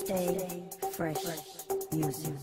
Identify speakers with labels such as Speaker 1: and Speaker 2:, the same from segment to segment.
Speaker 1: Stay fresh music.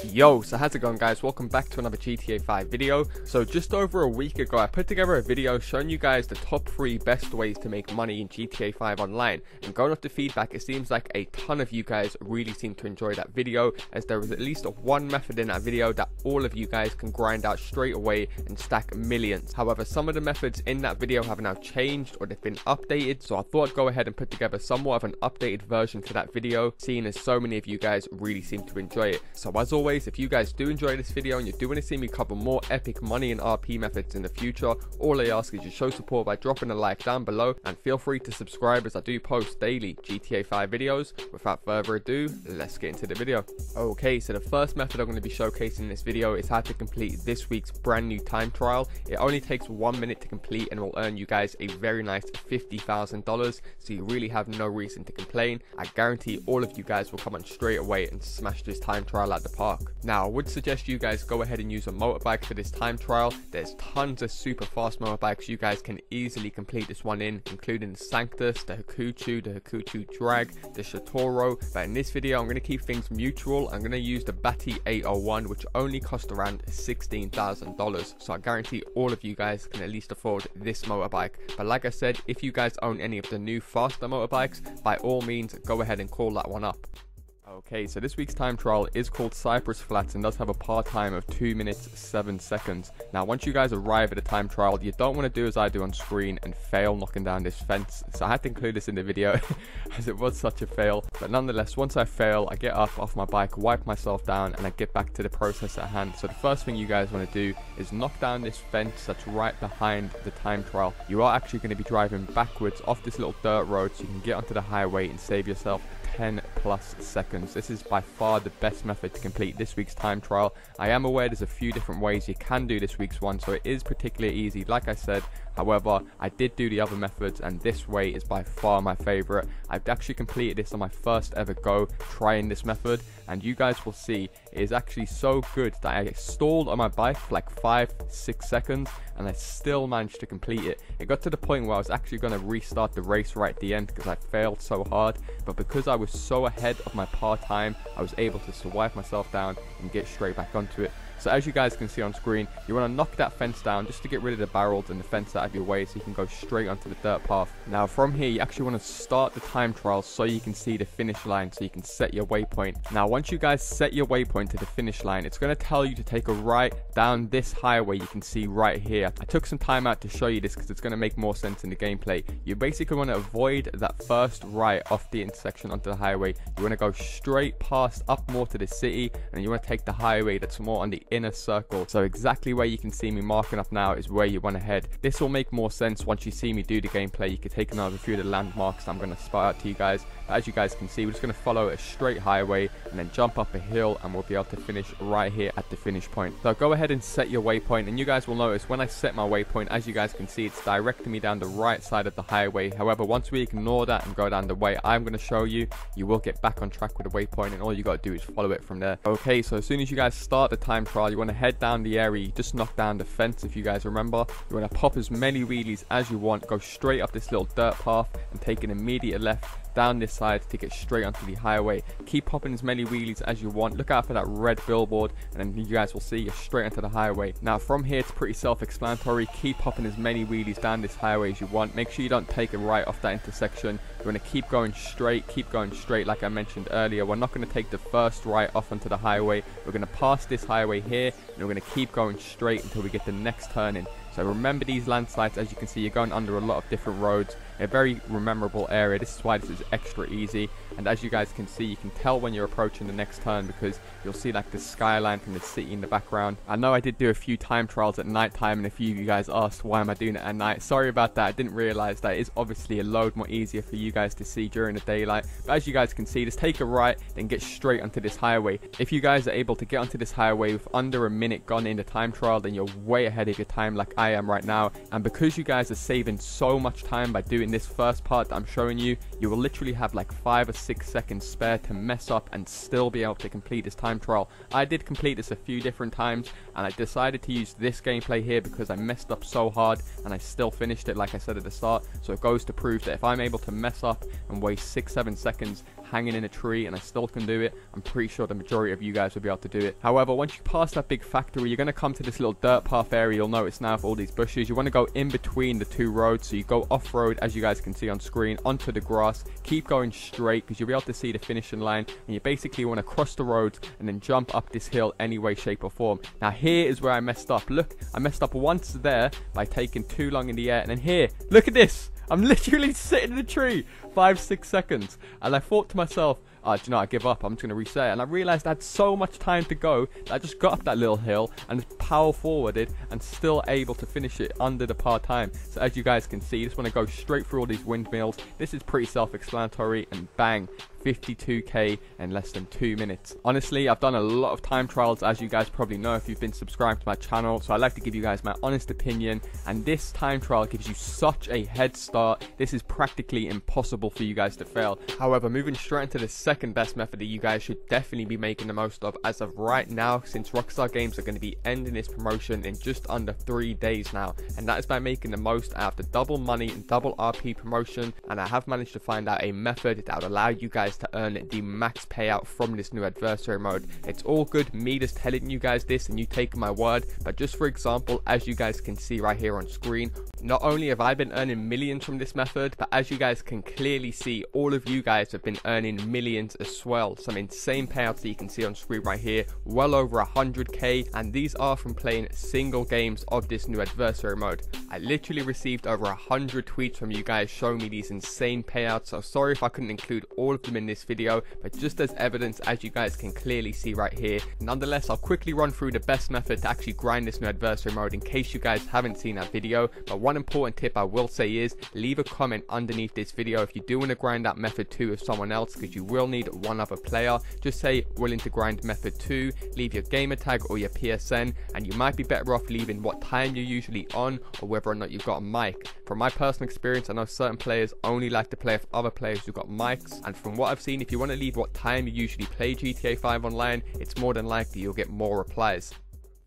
Speaker 2: Yo, so how's it going, guys? Welcome back to another GTA 5 video. So just over a week ago, I put together a video showing you guys the top 3 best ways to make money in GTA 5 online. And going off the feedback, it seems like a ton of you guys really seem to enjoy that video, as there was at least one method in that video that all of you guys can grind out straight away and stack millions. However, some of the methods in that video have now changed or they've been updated, so I thought I'd go ahead and put together somewhat of an updated version to that video, seeing as so many of you guys really seem to enjoy it. So as always, if you guys do enjoy this video and you do want to see me cover more epic money and RP methods in the future, all I ask is you show support by dropping a like down below, and feel free to subscribe as I do post daily GTA 5 videos. Without further ado, let's get into the video. Okay, so the first method I'm going to be showcasing in this video is how to complete this week's brand new time trial. It only takes 1 minute to complete and will earn you guys a very nice $50,000, so you really have no reason to complain. I guarantee all of you guys will come on straight away and smash this time trial at the park. Now, I would suggest you guys go ahead and use a motorbike for this time trial. There's tons of super fast motorbikes you guys can easily complete this one in, including the Sanctus, the Hakuchu Drag, the Shatoro. But in this video, I'm going to keep things mutual. I'm going to use the Batty 801, which only cost around $16,000. So I guarantee all of you guys can at least afford this motorbike. But like I said, if you guys own any of the new faster motorbikes, by all means, go ahead and call that one up. Okay, so this week's time trial is called Cypress Flats and does have a par time of 2 minutes 7 seconds. Now, once you guys arrive at the time trial, you don't want to do as I do on screen and fail knocking down this fence. So I had to include this in the video as it was such a fail. But nonetheless, once I fail, I get up off my bike, wipe myself down, and I get back to the process at hand. So the first thing you guys want to do is knock down this fence that's right behind the time trial. You are actually going to be driving backwards off this little dirt road so you can get onto the highway and save yourself 10 plus seconds. This is by far the best method to complete this week's time trial. I am aware there's a few different ways you can do this week's one, so it is particularly easy, like I said. However, I did do the other methods and this way is by far my favorite. I've actually completed this on my first ever go trying this method, and you guys will see it is actually so good that I stalled on my bike for like 5-6 seconds and I still managed to complete it. It got to the point where I was actually going to restart the race right at the end because I failed so hard, but because I was so ahead of my par time, I was able to swipe myself down and get straight back onto it. So as you guys can see on screen, you want to knock that fence down just to get rid of the barrels and the fence out of your way so you can go straight onto the dirt path. Now from here, you actually want to start the time trial so you can see the finish line, so you can set your waypoint. Now once you guys set your waypoint to the finish line, it's going to tell you to take a right down this highway you can see right here. I took some time out to show you this because it's going to make more sense in the gameplay. You basically want to avoid that first right off the intersection onto the highway. You want to go straight past up more to the city, and you want to take the highway that's more on the inner circle. So exactly where you can see me marking up now is where you want to head. This will make more sense once you see me do the gameplay. You can take another few of the landmarks I'm going to spot out to you guys. But as you guys can see, we're just going to follow a straight highway and then jump up a hill, and we'll be able to finish right here at the finish point. So go ahead and set your waypoint, and you guys will notice when I set my waypoint, as you guys can see, it's directing me down the right side of the highway. However, once we ignore that and go down the way I'm going to show you, you will get back on track with the waypoint, and all you got to do is follow it from there. Okay, so as soon as you guys start the time trial, you want to head down the area. You just knock down the fence, if you guys remember. You want to pop as many wheelies as you want, go straight up this little dirt path and take an immediate left down this side to get straight onto the highway. Keep popping as many wheelies as you want. Look out for that red billboard, and then you guys will see you're straight onto the highway. Now from here, it's pretty self-explanatory. Keep popping as many wheelies down this highway as you want. Make sure you don't take a right off that intersection. You want to keep going straight like I mentioned earlier. We're not going to take the first right off onto the highway. We're going to pass this highway here, and we're going to keep going straight until we get the next turn in. So remember these landslides. As you can see, you're going under a lot of different roads. A very memorable area. This is why this is extra easy. And as you guys can see, you can tell when you're approaching the next turn because you'll see like the skyline from the city in the background. I know I did do a few time trials at night time, and a few of you guys asked why am I doing it at night. Sorry about that. I didn't realize that it is obviously a load more easier for you guys to see during the daylight. But as you guys can see, just take a right, then get straight onto this highway. If you guys are able to get onto this highway with under a minute gone in the time trial, then you're way ahead of your time like I am right now. And because you guys are saving so much time by doing this first part that I'm showing you, you will literally have like 5 or 6 seconds spare to mess up and still be able to complete this time trial. I did complete this a few different times, and I decided to use this gameplay here because I messed up so hard and I still finished it like I said at the start. So it goes to prove that if I'm able to mess up and waste 6-7 seconds hanging in a tree and I still can do it, I'm pretty sure the majority of you guys will be able to do it. However, once you pass that big factory, you're going to come to this little dirt path area. You'll notice now with all these bushes, you want to go in between the two roads. So you go off-road, as you guys can see on screen, onto the grass. Keep going straight because you'll be able to see the finishing line, and you basically want to cross the roads and then jump up this hill any way, shape or form. Now here is where I messed up. Look, I messed up once there by taking too long in the air, and then here, look at this. I'm literally sitting in a tree 5-6 seconds, and I thought to myself, do you know, I give up, I'm just going to reset. And I realized I had so much time to go that I just got up that little hill and just power forwarded and still able to finish it under the par time. So as you guys can see, you just want to go straight through all these windmills. This is pretty self-explanatory, and bang, 52k in less than 2 minutes. Honestly, I've done a lot of time trials, as you guys probably know if you've been subscribed to my channel, so I like to give you guys my honest opinion, and this time trial gives you such a head start. This is practically impossible for you guys to fail. However, moving straight into the second best method that you guys should definitely be making the most of as of right now, since Rockstar Games are going to be ending this promotion in just under 3 days now, and that is by making the most out of the double money and double RP promotion. And I have managed to find out a method that would allow you guys to earn the max payout from this new adversary mode. It's all good me just telling you guys this and you taking my word, but just for example, as you guys can see right here on screen, not only have I been earning millions from this method, but as you guys can clearly see, all of you guys have been earning millions as well. Some insane payouts that you can see on screen right here, well over 100k, and these are from playing single games of this new adversary mode. I literally received over 100 tweets from you guys showing me these insane payouts, so sorry if I couldn't include all of them in this video, but just as evidence, as you guys can clearly see right here. Nonetheless, I'll quickly run through the best method to actually grind this new adversary mode in case you guys haven't seen that video. But one important tip I will say is leave a comment underneath this video if you do want to grind that method 2 with someone else, because you will need one other player. Just say willing to grind method 2, leave your gamer tag or your PSN, and you might be better off leaving what time you're usually on or whether or not you've got a mic. From my personal experience, I know certain players only like to play with other players who've got mics, and from what I've seen, if you want to leave what time you usually play GTA 5 online, it's more than likely you'll get more replies.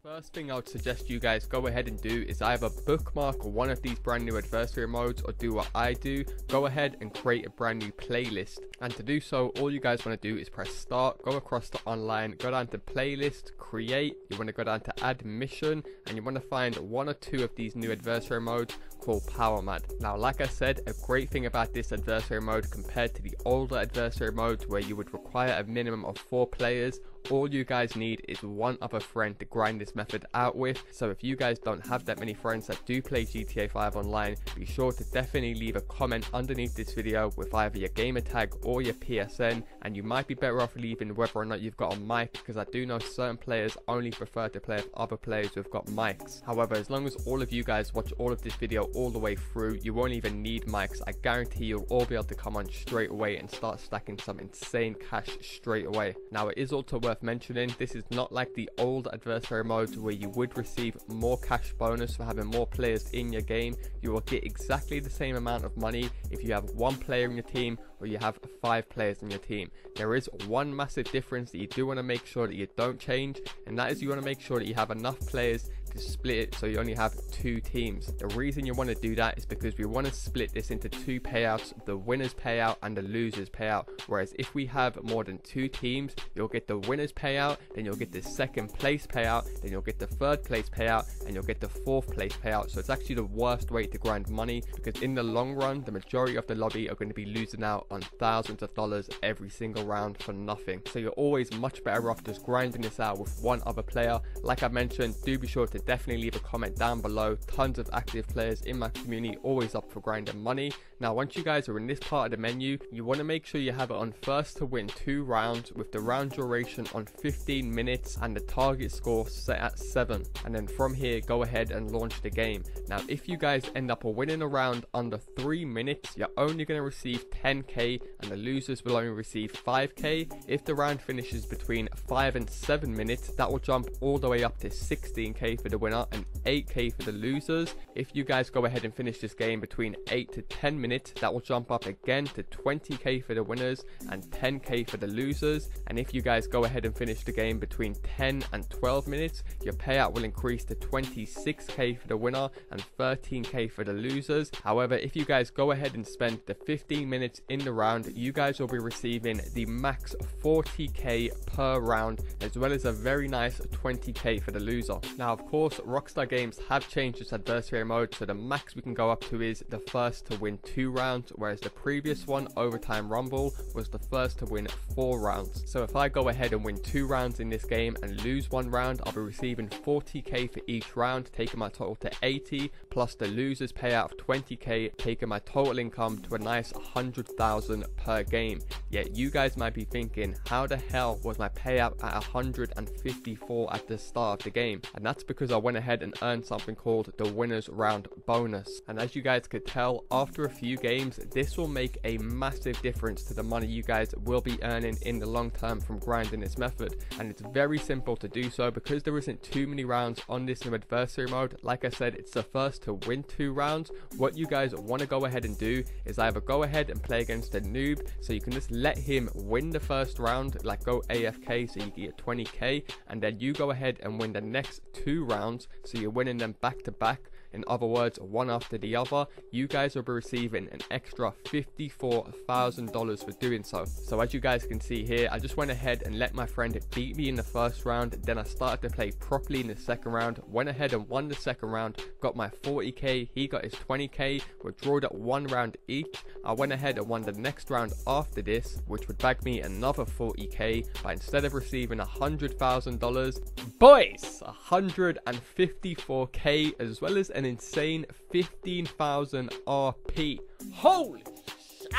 Speaker 2: First thing I would suggest you guys go ahead and do is either bookmark one of these brand new adversary modes, or do what I do, go ahead and create a brand new playlist. And to do so, all you guys want to do is press start, go across to online, go down to playlist, create, you want to go down to add mission, and you want to find 1 or 2 of these new adversary modes called Power Mad. Now, like I said, a great thing about this adversary mode compared to the older adversary modes where you would require a minimum of 4 players, all you guys need is one other friend to grind this method out with. So if you guys don't have that many friends that do play GTA 5 online, be sure to definitely leave a comment underneath this video with either your gamer tag or your PSN, and you might be better off leaving whether or not you've got a mic, because I do know certain players only prefer to play with other players who've got mics. However, as long as all of you guys watch all of this video all the way through, you won't even need mics. I guarantee you'll all be able to come on straight away and start stacking some insane cash straight away. Now, it is also worth mentioning, this is not like the old adversary modes where you would receive more cash bonus for having more players in your game. You will get exactly the same amount of money if you have 1 player in your team or you have 5 players in your team. There is one massive difference that you do want to make sure that you don't change, and that is you want to make sure that you have enough players to split it so you only have 2 teams. The reason you want to do that is because we want to split this into 2 payouts, the winners payout and the losers payout. Whereas if we have more than 2 teams, you'll get the winners payout, then you'll get the 2nd place payout, then you'll get the 3rd place payout, and you'll get the 4th place payout. So it's actually the worst way to grind money, because in the long run, the majority of the lobby are going to be losing out on thousands of dollars every single round for nothing. So you're always much better off just grinding this out with one other player. Like I mentioned, do be sure to definitely leave a comment down below. Tons of active players in my community, always up for grinding money. Now, once you guys are in this part of the menu, you want to make sure you have it on first to win 2 rounds with the round duration on 15 minutes and the target score set at 7. And then from here, go ahead and launch the game. Now, if you guys end up winning a round under 3 minutes, you're only going to receive 10k and the losers will only receive 5k. If the round finishes between 5 and 7 minutes, that will jump all the way up to 16k for the the winner and 8k for the losers. If you guys go ahead and finish this game between 8 to 10 minutes, that will jump up again to 20k for the winners and 10k for the losers. And if you guys go ahead and finish the game between 10 and 12 minutes, your payout will increase to 26k for the winner and 13k for the losers. However, if you guys go ahead and spend the 15 minutes in the round, you guys will be receiving the max 40k per round, as well as a very nice 20k for the loser. Now, of course, Rockstar Games have changed its adversary mode, so the max we can go up to is the first to win 2 rounds, whereas the previous one, Overtime Rumble, was the first to win 4 rounds. So if I go ahead and win 2 rounds in this game and lose 1 round, I'll be receiving 40k for each round, taking my total to 80, plus the loser's payout of 20k, taking my total income to a nice 100,000 per game. Yet you guys might be thinking, how the hell was my payout at 154 at the start of the game? And that's because I went ahead and earned something called the winners round bonus. And as you guys could tell, after a few games, this will make a massive difference to the money you guys will be earning in the long term from grinding this method. And it's very simple to do so because there isn't too many rounds on this new adversary mode. Like I said, it's the first to win 2 rounds. What you guys want to go ahead and do is either go ahead and play against a noob, so you can just let him win the first round, like go AFK so you get 20k, and then you go ahead and win the next 2 rounds, so you're winning them back to back. In other words, one after the other. You guys will be receiving an extra $54,000 for doing so. So as you guys can see here, I just went ahead and let my friend beat me in the first round. Then I started to play properly in the second round, went ahead and won the second round, got my 40k, he got his 20k, we drawed at 1 round each. I went ahead and won the next round after this, which would bag me another 40k, but instead of receiving $100,000, boys, 154k, as well as an insane 15,000 RP. Holy shit!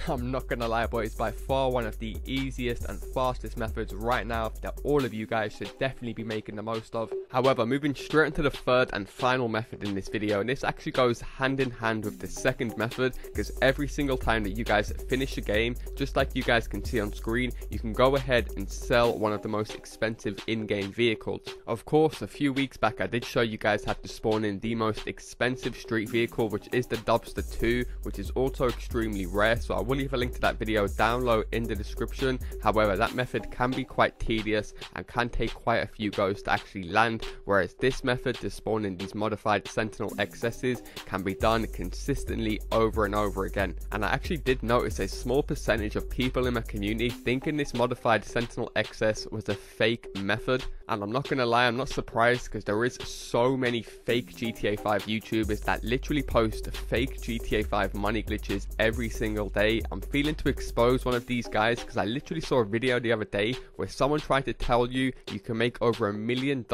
Speaker 2: I'm not gonna lie, boys, by far one of the easiest and fastest methods right now that all of you guys should definitely be making the most of. However, moving straight into the third and final method in this video, and this actually goes hand in hand with the second method, because every single time that you guys finish a game, just like you guys can see on screen, you can go ahead and sell one of the most expensive in-game vehicles. Of course, a few weeks back I did show you guys how to spawn in the most expensive street vehicle, which is the Dubster 2, which is also extremely rare, so I will leave a link to that video down low in the description. However, that method can be quite tedious and can take quite a few goes to actually land, whereas this method to spawn in these modified Sentinel XSs can be done consistently over and over again. And I actually did notice a small percentage of people in my community thinking this modified Sentinel XS was a fake method, and I'm not gonna lie, I'm not surprised, because there is so many fake GTA 5 YouTubers that literally post fake GTA 5 money glitches every single day. I'm feeling to expose one of these guys, because I literally saw a video the other day where someone tried to tell you you can make over $1 million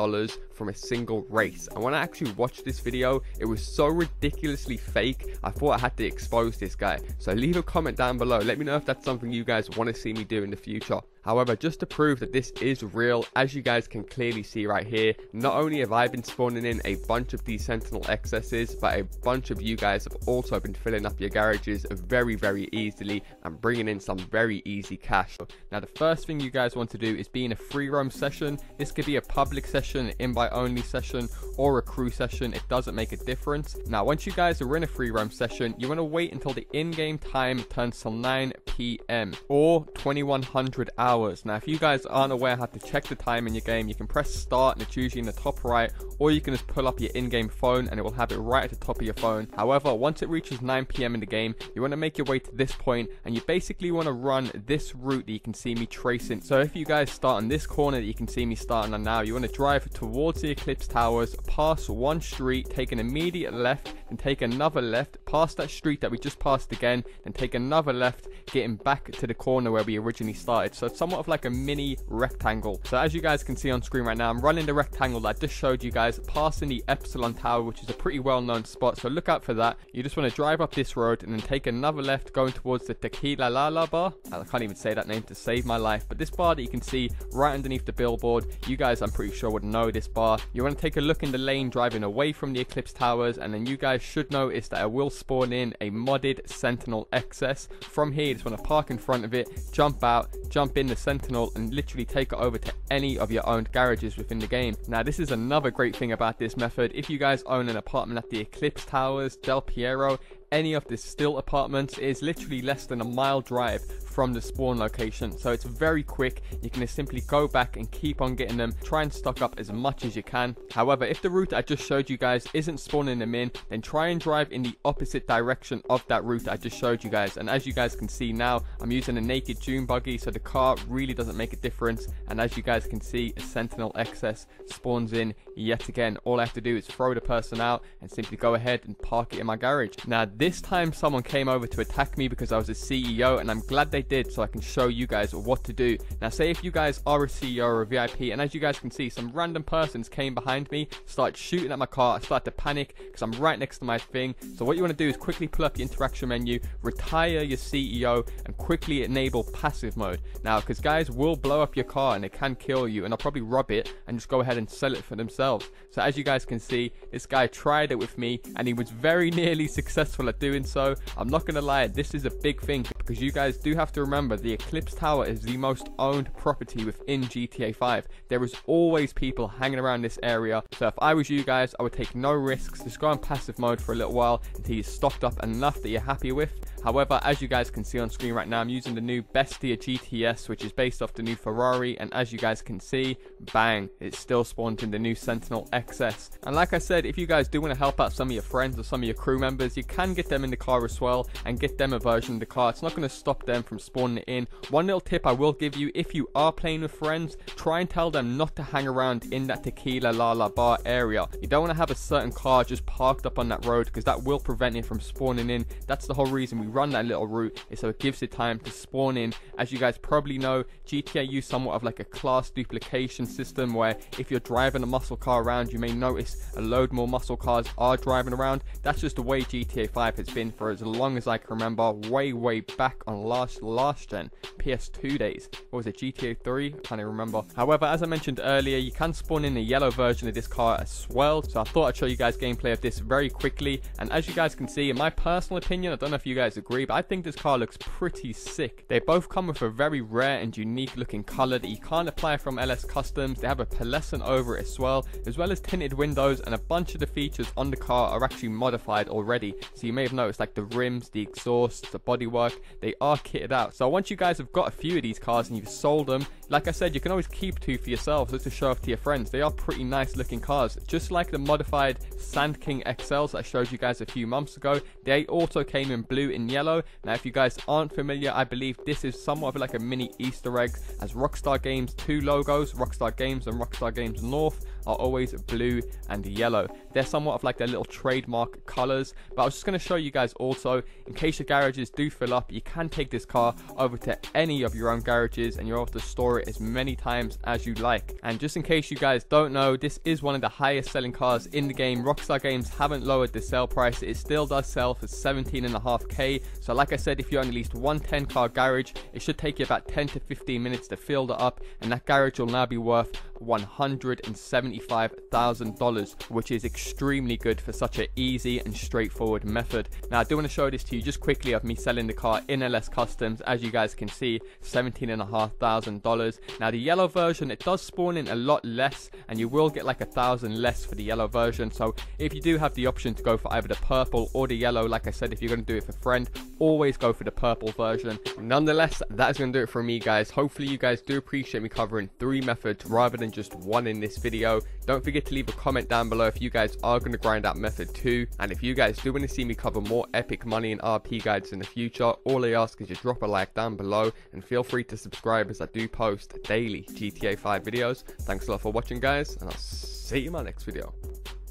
Speaker 2: from a single race. And when I actually watched this video, it was so ridiculously fake, I thought I had to expose this guy. So leave a comment down below, let me know if that's something you guys want to see me do in the future. However, just to prove that this is real, as you guys can clearly see right here, not only have I been spawning in a bunch of these Sentinel XSs, but a bunch of you guys have also been filling up your garages very, very easily and bringing in some very easy cash. Now, the first thing you guys want to do is be in a free roam session. This could be a public session, an invite only session, or a crew session. It doesn't make a difference. Now, once you guys are in a free roam session, you want to wait until the in-game time turns till 9 PM or 2100 hours. Now, if you guys aren't aware how to check the time in your game, you can press start and it's usually in the top right, or you can just pull up your in-game phone and it will have it right at the top of your phone. However, once it reaches 9 PM in the game, you want to make your way to this point and you basically want to run this route that you can see me tracing. So if you guys start on this corner that you can see me starting on now, you want to drive towards the Eclipse Towers, pass one street, take an immediate left, and take another left, past that street that we just passed again, and take another left, getting back to the corner where we originally started. So it's somewhat of like a mini rectangle. So as you guys can see on screen right now, I'm running the rectangle that I just showed you guys, passing the Epsilon Tower, which is a pretty well-known spot, so look out for that. You just want to drive up this road and then take another left going towards the Tequila Lala bar. I can't even say that name to save my life, but this bar that you can see right underneath the billboard, you guys I'm pretty sure would know this bar. You want to take a look in the lane driving away from the Eclipse Towers, and then you guys guys should notice that I will spawn in a modded Sentinel XS. From here, you just want to park in front of it, jump out, jump in the Sentinel, and literally take it over to any of your owned garages within the game. Now, this is another great thing about this method. If you guys own an apartment at the Eclipse Towers, Del Piero, any of the Still apartments, it is literally less than a mile drive from the spawn location, so it's very quick. You can just simply go back and keep on getting them, try and stock up as much as you can. However, if the route I just showed you guys isn't spawning them in, then try and drive in the opposite direction of that route I just showed you guys. And as you guys can see now, I'm using a naked June buggy, so the car really doesn't make a difference. And as you guys can see, a Sentinel XS spawns in yet again. All I have to do is throw the person out and simply go ahead and park it in my garage. Now, this time someone came over to attack me because I was a CEO, and I'm glad they did, so I can show you guys what to do. Now, say if you guys are a CEO or a VIP, and as you guys can see, some random persons came behind me, started shooting at my car. I started to panic because I'm right next to my thing. So what you want to do is quickly pull up your interaction menu, retire your CEO, and quickly enable passive mode. Now, because guys will blow up your car and they can kill you, and they'll probably rob it and just go ahead and sell it for themselves. So as you guys can see, this guy tried it with me and he was very nearly successful at doing so. I'm not gonna lie, this is a big thing, because you guys do have to remember the Eclipse Tower is the most owned property within GTA 5. There is always people hanging around this area, so if I was you guys, I would take no risks. Just go on passive mode for a little while until you're stocked up enough that you're happy with. However, as you guys can see on screen right now, I'm using the new Bestia GTS, which is based off the new Ferrari, and as you guys can see, bang, it still spawned in the new Sentinel XS. And like I said, if you guys do want to help out some of your friends or some of your crew members, you can get them in the car as well and get them a version of the car. It's not going to stop them from spawning it in. One little tip I will give you: if you are playing with friends, try and tell them not to hang around in that Tequila La bar area. You don't want to have a certain car just parked up on that road, because that will prevent it from spawning in. That's the whole reason we run that little route, is so it gives it time to spawn in. As you guys probably know, GTA use somewhat of like a class duplication system, where if you're driving a muscle car around, you may notice a load more muscle cars are driving around. That's just the way GTA 5 has been for as long as I can remember, way back on last gen PS2 days. What was it, GTA 3? I can't even remember. However, as I mentioned earlier, you can spawn in a yellow version of this car as well, so I thought I'd show you guys gameplay of this very quickly. And as you guys can see, in my personal opinion, I don't know if you guys agree, but I think this car looks pretty sick. They both come with a very rare and unique looking color that you can't apply from LS Customs. They have a pearlescent over it as well as tinted windows, and a bunch of the features on the car are actually modified already. So you may have noticed, like the rims, the exhaust, the bodywork, they are kitted out. So once you guys have got a few of these cars and you've sold them, like I said, you can always keep two for yourselves just to show off to your friends. They are pretty nice looking cars, just like the modified Sand King XLs that I showed you guys a few months ago. They also came in blue and yellow. Now, if you guys aren't familiar, I believe this is somewhat of like a mini Easter egg, as Rockstar Games' two logos, Rockstar Games and Rockstar Games North, are always blue and yellow. They're somewhat of like their little trademark colors. But I was just going to show you guys also, in case your garages do fill up, you can take this car over to any of your own garages and you're able to store it as many times as you like. And just in case you guys don't know, this is one of the highest selling cars in the game. Rockstar Games haven't lowered the sale price. It still does sell for 17.5k. So like I said, if you own at least one 10 car garage, it should take you about 10 to 15 minutes to fill that up, and that garage will now be worth $175,000, which is extremely good for such an easy and straightforward method. Now, I do want to show this to you just quickly of me selling the car in LS Customs. As you guys can see, $17,500. Now, the yellow version, it does spawn in a lot less, and you will get like 1,000 less for the yellow version. So if you do have the option to go for either the purple or the yellow, like I said, if you're going to do it for friend, always go for the purple version. Nonetheless, that is going to do it for me, guys. Hopefully you guys do appreciate me covering 3 methods rather than just one in this video. Don't forget to leave a comment down below if you guys are going to grind out method 2, and if you guys do want to see me cover more epic money and RP guides in the future, all I ask is you drop a like down below and feel free to subscribe, as I do post daily GTA 5 videos. Thanks a lot for watching, guys, and I'll see you in my next video.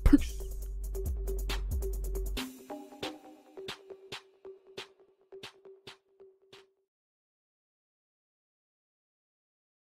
Speaker 2: Peace.